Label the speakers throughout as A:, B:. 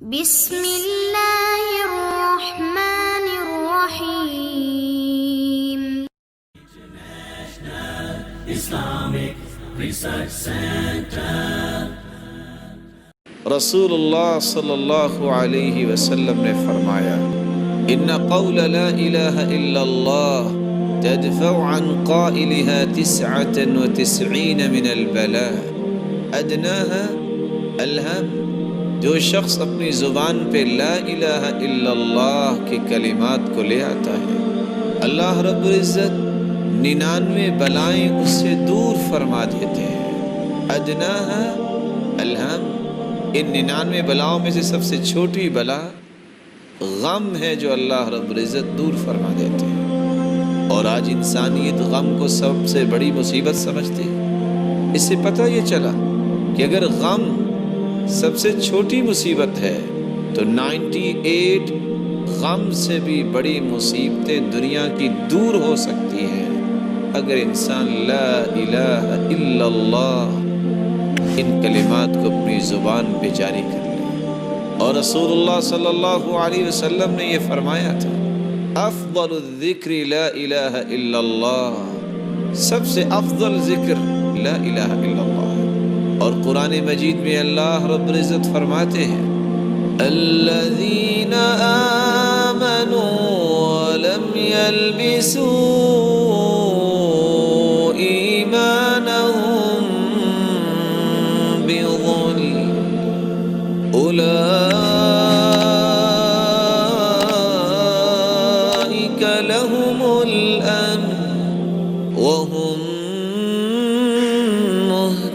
A: بسم اللہ الرحمن الرحیم.
B: Islamic Research Center.
C: رسول اللہ صلی اللہ علیہ وسلم نے فرمایا ان قول لا الہ الا اللہ تدفع عن قائلها 99 من البلاء ادناها الہم. جو شخص اپنی زبان پہ لا الہ الا اللہ کے کلمات کو لے آتا ہے اللہ رب العزت 99 بلائیں اس سے دور فرما دیتے ہیں. ادناها الہم. ان 99 بلاؤں میں سے سب سے چھوٹی بلا غم ہے جو اللہ رب العزت دور فرما دیتے ہیں. اور آج انسانیت غم کو سب سے بڑی مصیبت سمجھتی ہے. اس سے پتہ یہ چلا کہ اگر غم سب سے چھوٹی مصیبت ہے تو 98 غم سے بھی بڑی مصیبتیں دنیا کی دور ہو سکتی ہیں اگر انسان لا الہ الا اللہ ان کلمات کو اپنی زبان پہ جاری کر لے. اور رسول اللہ صلی اللہ علیہ وسلم نے یہ فرمایا تھا افضل الذکر لا الہ الا اللہ. سب سے افضل ذکر لا الہ الا اللہ. اور قرآن مجید میں اللہ رب العزت فرماتے ہیں الذین آمنوا ولم يلبسوا ایمانهم بظلم اولئک لهم الامن وهم مهتدون.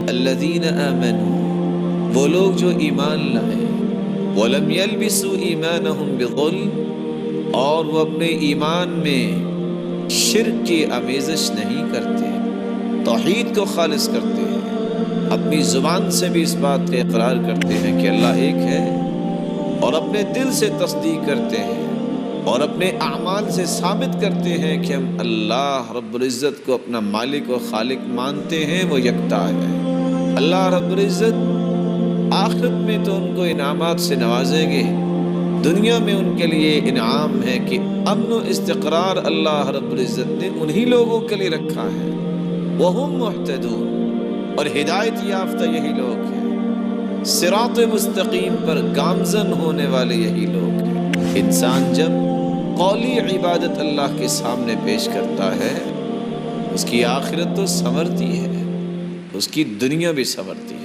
C: الذین آمنوا وہ لوگ جو ایمان لائے ولم یلبسوا ایمانهم بظلم اور وہ اپنے ایمان میں شرک کی آمیزش نہیں کرتے توحید کو خالص کرتے ہیں اپنی زبان سے بھی اس بات کا اقرار کرتے ہیں کہ اللہ ایک ہے اور اپنے دل سے تصدیق کرتے ہیں اور اپنے اعمال سے ثابت کرتے ہیں کہ ہم اللہ رب العزت کو اپنا مالک و خالق مانتے ہیں وہ یکتا ہے. اللہ رب العزت آخرت میں تو ان کو انعامات سے نوازیں گے دنیا میں ان کے لیے انعام ہے کہ امن و استقرار اللہ رب العزت نے انہی لوگوں کے لیے رکھا ہے. وہم مہتدون اور ہدایت یافتہ یہی لوگ ہیں صراط مستقیم پر گامزن ہونے والے یہی لوگ ہیں. انسان جب قولی عبادت اللہ کے سامنے پیش کرتا ہے اس کی آخرت تو سنورتی ہے اس کی دنیا بھی سنورتی ہے.